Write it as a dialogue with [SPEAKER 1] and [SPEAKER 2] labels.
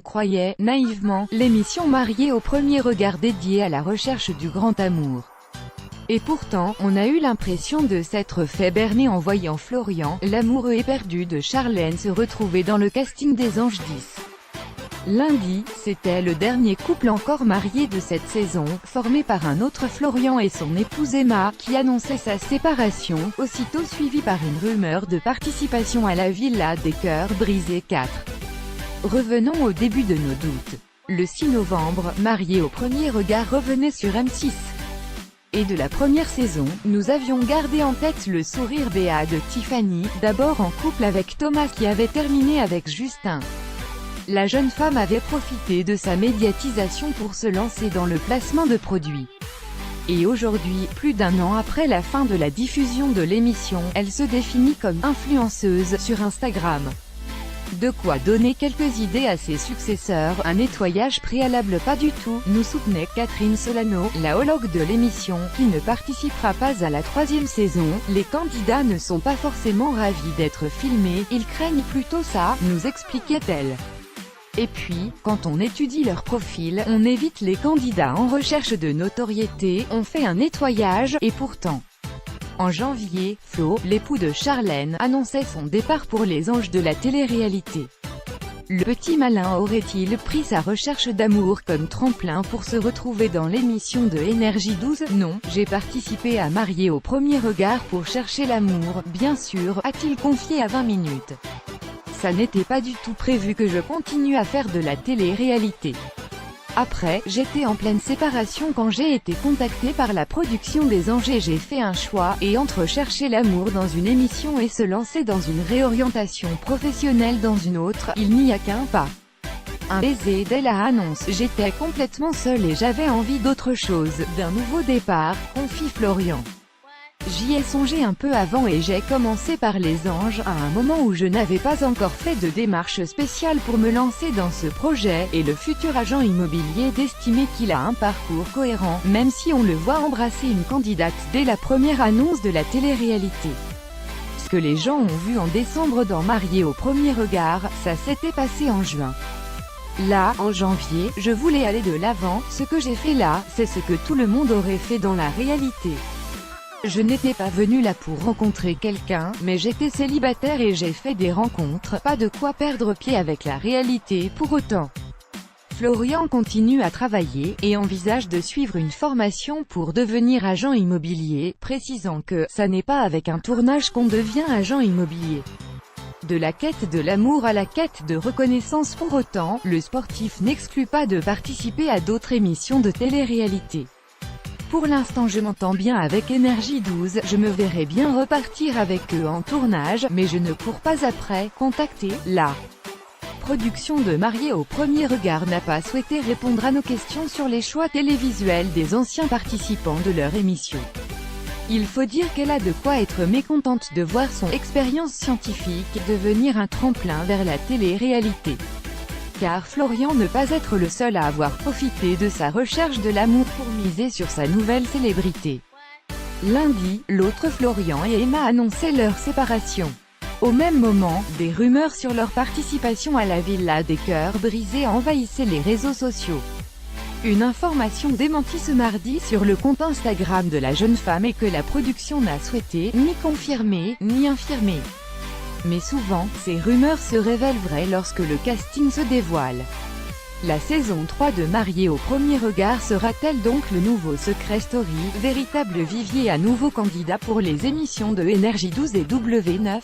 [SPEAKER 1] croyait, naïvement, l'émission Mariée au premier regard dédiée à la recherche du grand amour. Et pourtant, on a eu l'impression de s'être fait berner en voyant Florian, l'amoureux éperdu de Charlène, se retrouver dans le casting des Anges 10. Lundi, c'était le dernier couple encore marié de cette saison, formé par un autre Florian et son épouse Emma, qui annonçait sa séparation, aussitôt suivie par une rumeur de participation à la Villa des Cœurs Brisés 4. Revenons au début de nos doutes. Le 6 novembre, Mariés au premier regard revenait sur M6. Et de la première saison, nous avions gardé en tête le sourire béat de Tiffany, d'abord en couple avec Thomas qui avait terminé avec Justin. La jeune femme avait profité de sa médiatisation pour se lancer dans le placement de produits. Et aujourd'hui, plus d'un an après la fin de la diffusion de l'émission, elle se définit comme influenceuse sur Instagram. De quoi donner quelques idées à ses successeurs, un nettoyage préalable pas du tout, nous soutenait Catherine Solano, la hologue de l'émission, qui ne participera pas à la 3e saison. Les candidats ne sont pas forcément ravis d'être filmés, ils craignent plutôt ça, nous expliquait-elle. Et puis, quand on étudie leur profil, on évite les candidats en recherche de notoriété, on fait un nettoyage, et pourtant. En janvier, Flo, l'époux de Charlène, annonçait son départ pour les Anges de la télé-réalité. Le petit malin aurait-il pris sa recherche d'amour comme tremplin pour se retrouver dans l'émission de Énergie 12 ? Non, j'ai participé à Mariés au premier regard pour chercher l'amour, bien sûr, a-t-il confié à 20 minutes. Ça n'était pas du tout prévu que je continue à faire de la télé-réalité. Après, j'étais en pleine séparation quand j'ai été contactée par la production des Anges et j'ai fait un choix, et entre chercher l'amour dans une émission et se lancer dans une réorientation professionnelle dans une autre, il n'y a qu'un pas. Un baiser dès la annonce, j'étais complètement seule et j'avais envie d'autre chose, d'un nouveau départ, confie Florian. J'y ai songé un peu avant et j'ai commencé par les Anges, à un moment où je n'avais pas encore fait de démarche spéciale pour me lancer dans ce projet, et le futur agent immobilier d'estimer qu'il a un parcours cohérent, même si on le voit embrasser une candidate dès la première annonce de la télé-réalité. Ce que les gens ont vu en décembre dans Mariés au premier regard, ça s'était passé en juin. Là, en janvier, je voulais aller de l'avant, ce que j'ai fait là, c'est ce que tout le monde aurait fait dans la réalité. Je n'étais pas venue là pour rencontrer quelqu'un, mais j'étais célibataire et j'ai fait des rencontres, pas de quoi perdre pied avec la réalité pour autant. Florian continue à travailler, et envisage de suivre une formation pour devenir agent immobilier, précisant que « ça n'est pas avec un tournage qu'on devient agent immobilier ». De la quête de l'amour à la quête de reconnaissance pour autant, le sportif n'exclut pas de participer à d'autres émissions de télé-réalité. Pour l'instant je m'entends bien avec Énergie 12, je me verrai bien repartir avec eux en tournage, mais je ne cours pas après. Contacter, la production de Mariés au premier regard n'a pas souhaité répondre à nos questions sur les choix télévisuels des anciens participants de leur émission. Il faut dire qu'elle a de quoi être mécontente de voir son expérience scientifique devenir un tremplin vers la télé-réalité. Car Florian ne pas être le seul à avoir profité de sa recherche de l'amour pour miser sur sa nouvelle célébrité. Lundi, l'autre Florian et Emma annonçaient leur séparation. Au même moment, des rumeurs sur leur participation à la Villa des Cœurs Brisés envahissaient les réseaux sociaux. Une information démentie ce mardi sur le compte Instagram de la jeune femme et que la production n'a souhaité ni confirmer, ni infirmer. Mais souvent, ces rumeurs se révèlent vraies lorsque le casting se dévoile. La saison 3 de Mariés au premier regard sera-t-elle donc le nouveau Secret Story, véritable vivier à nouveaux candidats pour les émissions de Énergie 12 et W9 ?